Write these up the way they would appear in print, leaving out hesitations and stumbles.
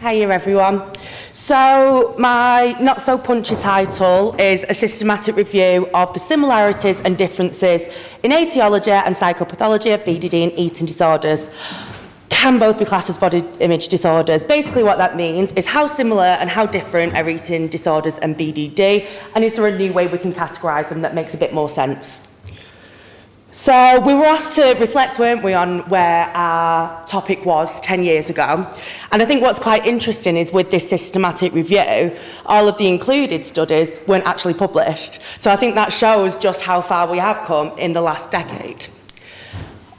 Hiya everyone. So my not so punchy title is a systematic review of the similarities and differences in aetiology and psychopathology of BDD and eating disorders. Can both be classed as body image disorders. Basically what that means is how similar and how different are eating disorders and BDD, and is there a new way we can categorise them that makes a bit more sense? So we were asked to reflect, weren't we, on where our topic was 10 years ago. And I think what's quite interesting is with this systematic review, all of the included studies weren't actually published. So I think that shows just how far we have come in the last decade.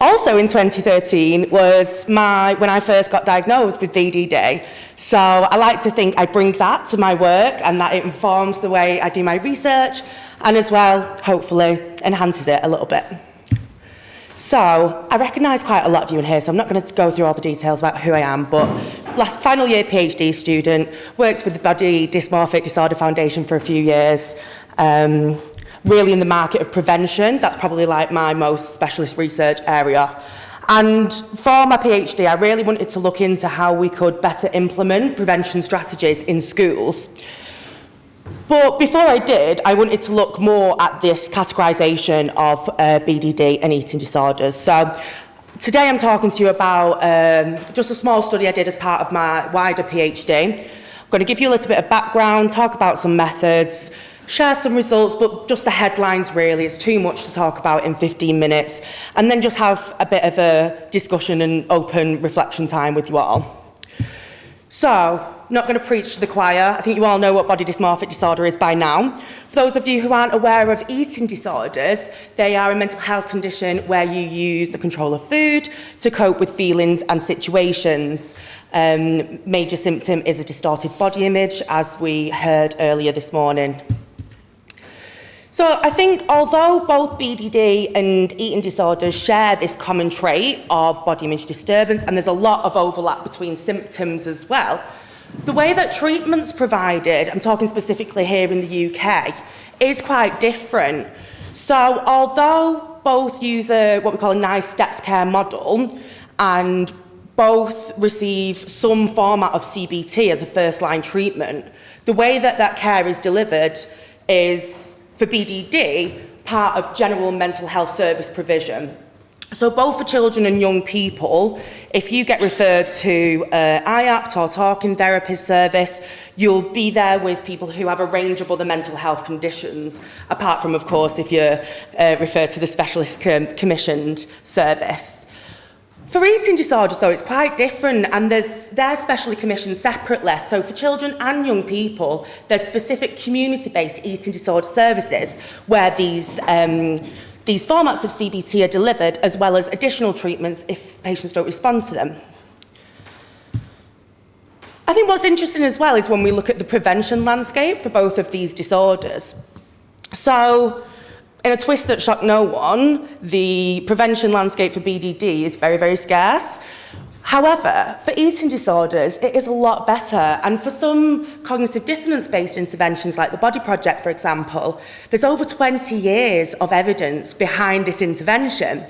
Also in 2013 was when I first got diagnosed with BDD. So I like to think I bring that to my work and that it informs the way I do my research and as well, hopefully, enhances it a little bit. So, I recognise quite a lot of you in here, so I'm not going to go through all the details about who I am, but final year PhD student, worked with the Body Dysmorphic Disorder Foundation for a few years, really in the market of prevention. That's probably like my most specialist research area. And for my PhD, I really wanted to look into how we could better implement prevention strategies in schools. But before I did, I wanted to look more at this categorisation of BDD and eating disorders. So today I'm talking to you about just a small study I did as part of my wider PhD. I'm going to give you a little bit of background, talk about some methods, share some results, but just the headlines really. It's too much to talk about in 15 minutes. And then just have a bit of a discussion and open reflection time with you all. So, not going to preach to the choir. I think you all know what body dysmorphic disorder is by now. For those of you who aren't aware of eating disorders, they are a mental health condition where you use the control of food to cope with feelings and situations. Major symptom is a distorted body image, as we heard earlier this morning. So I think although both BDD and eating disorders share this common trait of body image disturbance, and there's a lot of overlap between symptoms as well, the way that treatment's provided, I'm talking specifically here in the UK, is quite different. So although both use what we call a nice stepped care model, and both receive some format of CBT as a first-line treatment, the way that that care is delivered is, for BDD, part of general mental health service provision. So both for children and young people, if you get referred to IAPT or talking therapist service, you'll be there with people who have a range of other mental health conditions, apart from, of course, if you're referred to the specialist commissioned service. For eating disorders, though, it's quite different, and they're specially commissioned separately. So for children and young people, there's specific community-based eating disorder services where these formats of CBT are delivered, as well as additional treatments if patients don't respond to them. I think what's interesting as well is when we look at the prevention landscape for both of these disorders. So, in a twist that shocked no one, the prevention landscape for BDD is very, very scarce. However, for eating disorders, it is a lot better. And for some cognitive dissonance-based interventions, like the Body Project, for example, there's over 20 years of evidence behind this intervention.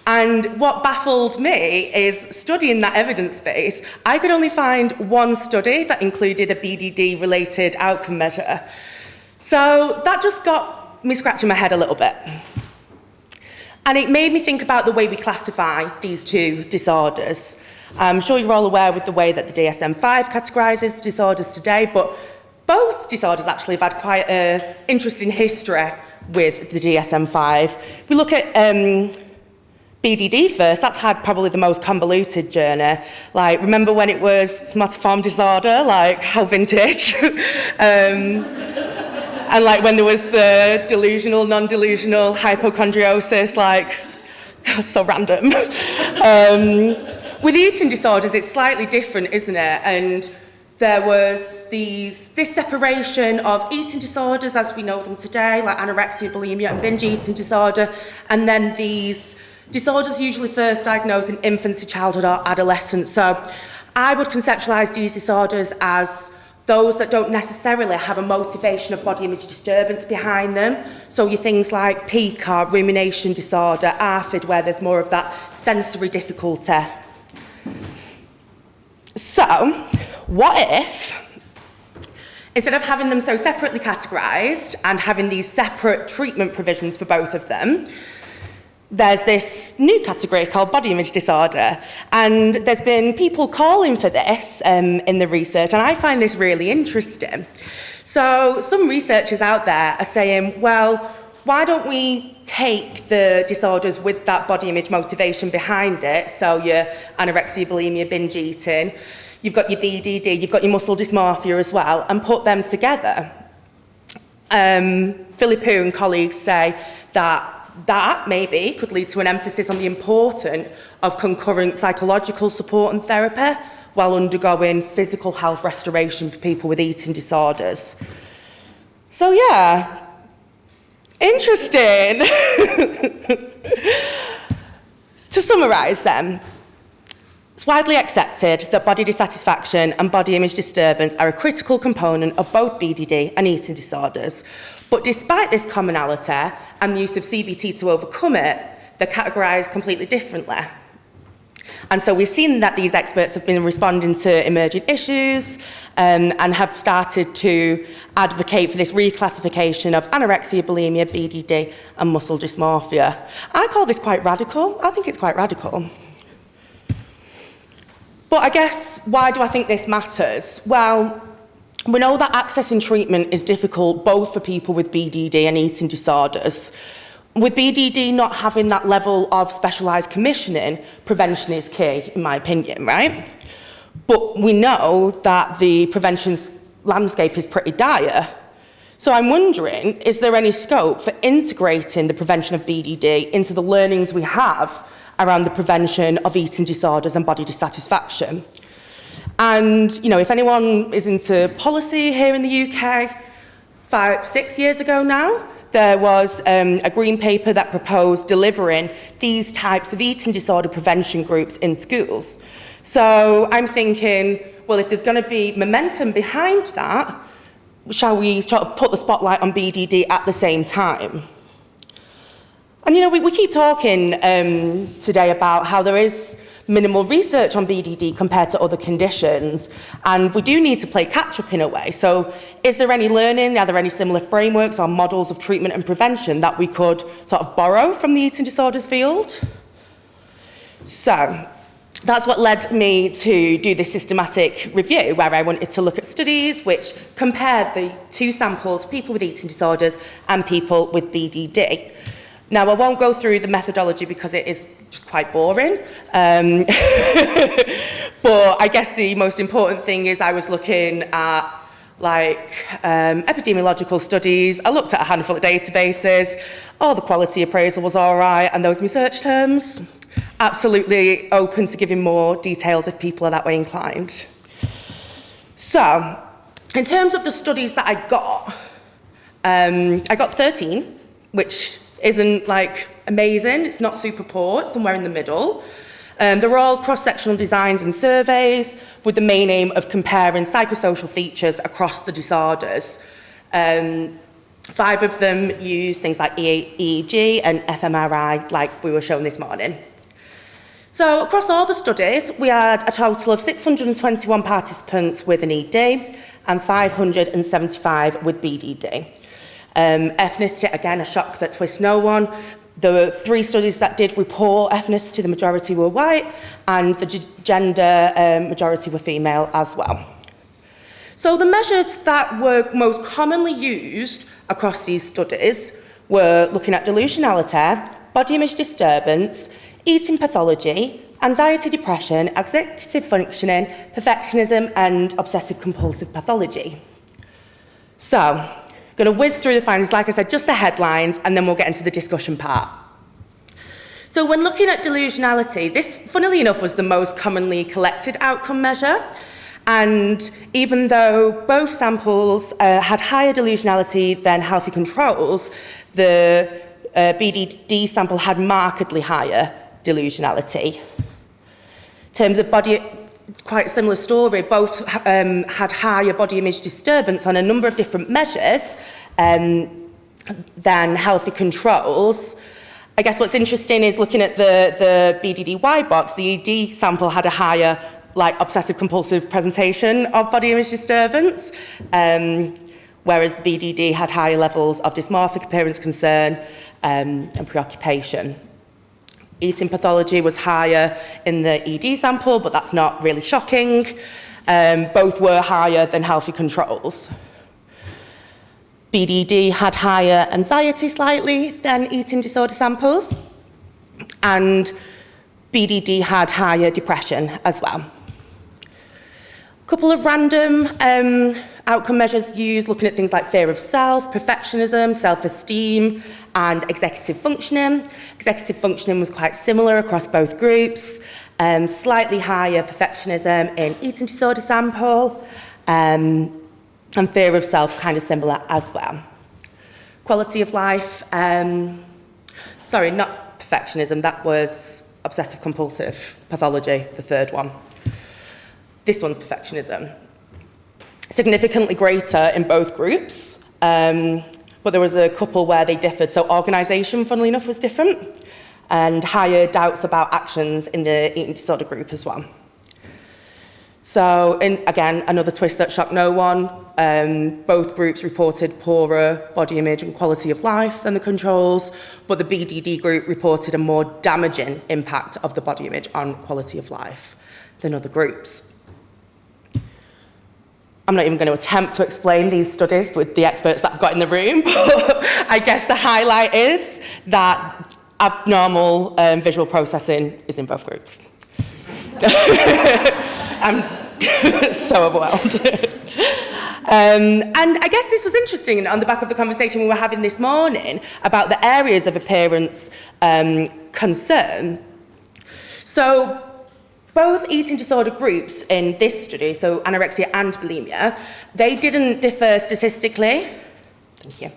And what baffled me is, studying that evidence base, I could only find one study that included a BDD-related outcome measure. So that just got me scratching my head a little bit. And it made me think about the way we classify these two disorders. I'm sure you're all aware with the way that the DSM-5 categorises disorders today, but both disorders actually have had quite an interesting history with the DSM-5. If we look at BDD first, that's had probably the most convoluted journey. Like, remember when it was somatoform disorder? Like, how vintage? And like when there was the delusional, non-delusional hypochondriosis, like, so random. With eating disorders, it's slightly different, isn't it? And there was this separation of eating disorders as we know them today, like anorexia, bulimia, and binge eating disorder, and then these disorders usually first diagnosed in infancy, childhood, or adolescence. So I would conceptualise these disorders as those that don't necessarily have a motivation of body image disturbance behind them. So your things like peak or rumination disorder, ARFID, where there's more of that sensory difficulty. So, what if, instead of having them so separately categorised and having these separate treatment provisions for both of them, there's this new category called body image disorder, and there's been people calling for this in the research, and I find this really interesting. So some researchers out there are saying, well, why don't we take the disorders with that body image motivation behind it, so your anorexia, bulimia, binge eating, you've got your BDD, you've got your muscle dysmorphia as well, and put them together. Philippou and colleagues say that maybe could lead to an emphasis on the importance of concurrent psychological support and therapy while undergoing physical health restoration for people with eating disorders. So yeah, interesting. To summarise then, it's widely accepted that body dissatisfaction and body image disturbance are a critical component of both BDD and eating disorders. But despite this commonality and the use of CBT to overcome it, they're categorised completely differently. And so we've seen that these experts have been responding to emerging issues and have started to advocate for this reclassification of anorexia, bulimia, BDD and muscle dysmorphia. I call this quite radical. I think it's quite radical. But I guess, why do I think this matters? Well, we know that accessing treatment is difficult both for people with BDD and eating disorders. With BDD not having that level of specialised commissioning, prevention is key, in my opinion, right? But we know that the prevention landscape is pretty dire. So I'm wondering, is there any scope for integrating the prevention of BDD into the learnings we have around the prevention of eating disorders and body dissatisfaction? And, you know, if anyone is into policy here in the UK, 5-6 years ago now, there was a green paper that proposed delivering these types of eating disorder prevention groups in schools. So I'm thinking, well, if there's going to be momentum behind that, shall we sort of put the spotlight on BDD at the same time? And, you know, we keep talking today about how there is minimal research on BDD compared to other conditions, and we do need to play catch-up in a way. So is there any learning, are there any similar frameworks or models of treatment and prevention that we could sort of borrow from the eating disorders field? So that's what led me to do this systematic review, where I wanted to look at studies which compared the two samples, people with eating disorders and people with BDD. Now, I won't go through the methodology because it is just quite boring. But I guess the most important thing is I was looking at epidemiological studies. I looked at a handful of databases. Oh, the quality appraisal was all right. And those research terms, absolutely open to giving more details if people are that way inclined. So, in terms of the studies that I got 13, which isn't like amazing, it's not super poor, it's somewhere in the middle. They were all cross-sectional designs and surveys with the main aim of comparing psychosocial features across the disorders. 5 of them used things like EEG and fMRI, like we were shown this morning. So across all the studies, we had a total of 621 participants with an ED and 575 with BDD. Ethnicity, again, a shock that twists no one. The 3 studies that did report ethnicity, the majority were white, and the gender majority were female as well. So the measures that were most commonly used across these studies were looking at delusionality, body image disturbance, eating pathology, anxiety, depression, executive functioning, perfectionism, and obsessive-compulsive pathology. So, I'm going to whiz through the findings, like I said, just the headlines, and then we'll get into the discussion part. So when looking at delusionality, this, funnily enough, was the most commonly collected outcome measure. And even though both samples had higher delusionality than healthy controls, the BDD sample had markedly higher delusionality. In terms of body, quite a similar story, both had higher body image disturbance on a number of different measures than healthy controls. I guess what's interesting is looking at the BDD white box, the ED sample had a higher like obsessive-compulsive presentation of body image disturbance, whereas BDD had higher levels of dysmorphic appearance concern and preoccupation. Eating pathology was higher in the ED sample, but that's not really shocking. Both were higher than healthy controls. BDD had higher anxiety slightly than eating disorder samples, and BDD had higher depression as well. A couple of random outcome measures used, looking at things like fear of self, perfectionism, self-esteem, and executive functioning. Executive functioning was quite similar across both groups, slightly higher perfectionism in eating disorder sample, and fear of self kind of similar as well. Quality of life, sorry, not perfectionism, that was obsessive-compulsive pathology, the third one. This one's perfectionism. Significantly greater in both groups, but there was a couple where they differed. So organisation, funnily enough, was different, and higher doubts about actions in the eating disorder group as well. So, again, another twist that shocked no one. Both groups reported poorer body image and quality of life than the controls, but the BDD group reported a more damaging impact of the body image on quality of life than other groups. I'm not even going to attempt to explain these studies with the experts that I've got in the room, but I guess the highlight is that abnormal visual processing is in both groups. I'm so overwhelmed. And I guess this was interesting on the back of the conversation we were having this morning about the areas of appearance concern. So both eating disorder groups in this study, so anorexia and bulimia, they didn't differ statistically, thank you,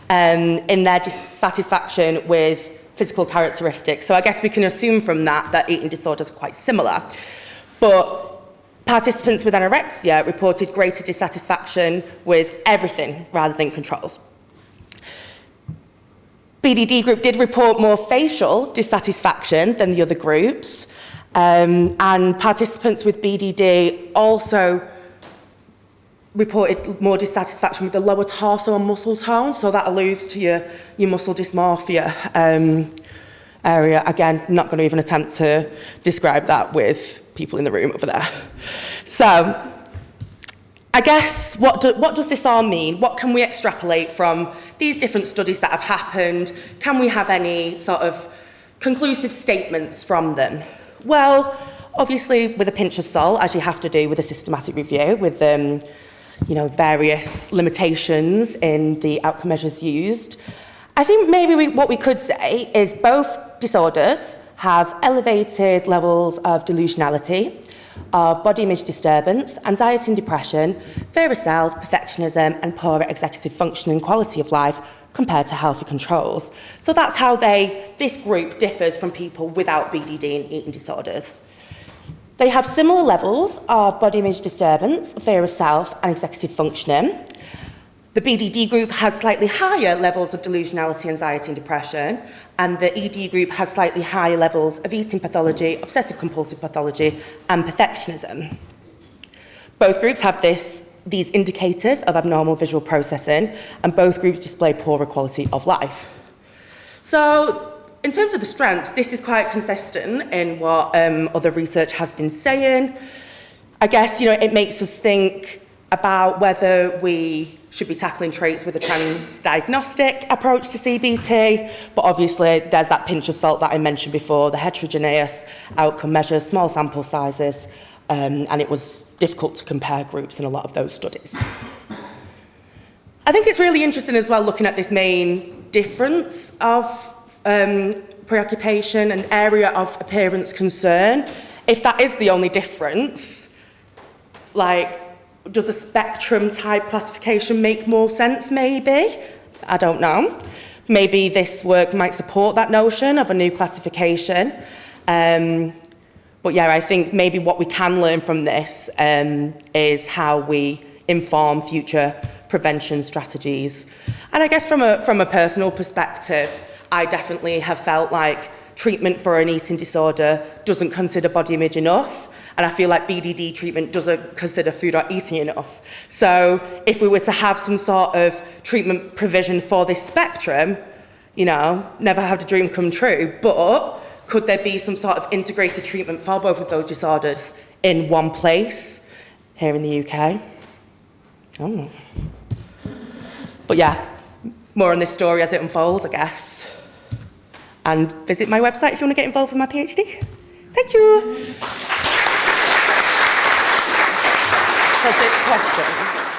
in their dissatisfaction with physical characteristics. So I guess we can assume from that eating disorders are quite similar. But participants with anorexia reported greater dissatisfaction with everything rather than controls. BDD group did report more facial dissatisfaction than the other groups, and participants with BDD also reported more dissatisfaction with the lower torso and muscle tone, so that alludes to your muscle dysmorphia area. Again, not going to even attempt to describe that with people in the room over there. So, I guess, what does this all mean? What can we extrapolate from these different studies that have happened? Can we have any sort of conclusive statements from them? Well, obviously, with a pinch of salt, as you have to do with a systematic review, with various limitations in the outcome measures used. I think maybe what we could say is both disorders have elevated levels of delusionality, of body image disturbance, anxiety and depression, fear of self, perfectionism, and poorer executive function and quality of life compared to healthy controls. So that's how this group differs from people without BDD and eating disorders. They have similar levels of body image disturbance, fear of self, and executive functioning. The BDD group has slightly higher levels of delusionality, anxiety, and depression, and the ED group has slightly higher levels of eating pathology, obsessive-compulsive pathology, and perfectionism. Both groups have these indicators of abnormal visual processing, and both groups display poorer quality of life. So, in terms of the strengths, this is quite consistent in what other research has been saying. I guess, it makes us think about whether we should be tackling traits with a transdiagnostic approach to CBT, but obviously there's that pinch of salt that I mentioned before, the heterogeneous outcome measures, small sample sizes, and it was difficult to compare groups in a lot of those studies. I think it's really interesting as well looking at this main difference of preoccupation and area of appearance concern. If that is the only difference, does a spectrum type classification make more sense maybe? I don't know. Maybe this work might support that notion of a new classification. But yeah, I think maybe what we can learn from this is how we inform future prevention strategies. And I guess from a personal perspective, I definitely have felt like treatment for an eating disorder doesn't consider body image enough. And I feel like BDD treatment doesn't consider food or eating enough. So if we were to have some sort of treatment provision for this spectrum, you know, never had a dream come true, but could there be some sort of integrated treatment for both of those disorders in one place here in the UK? I don't know. But yeah, more on this story as it unfolds, I guess. And visit my website if you want to get involved with my PhD. Thank you. Questions?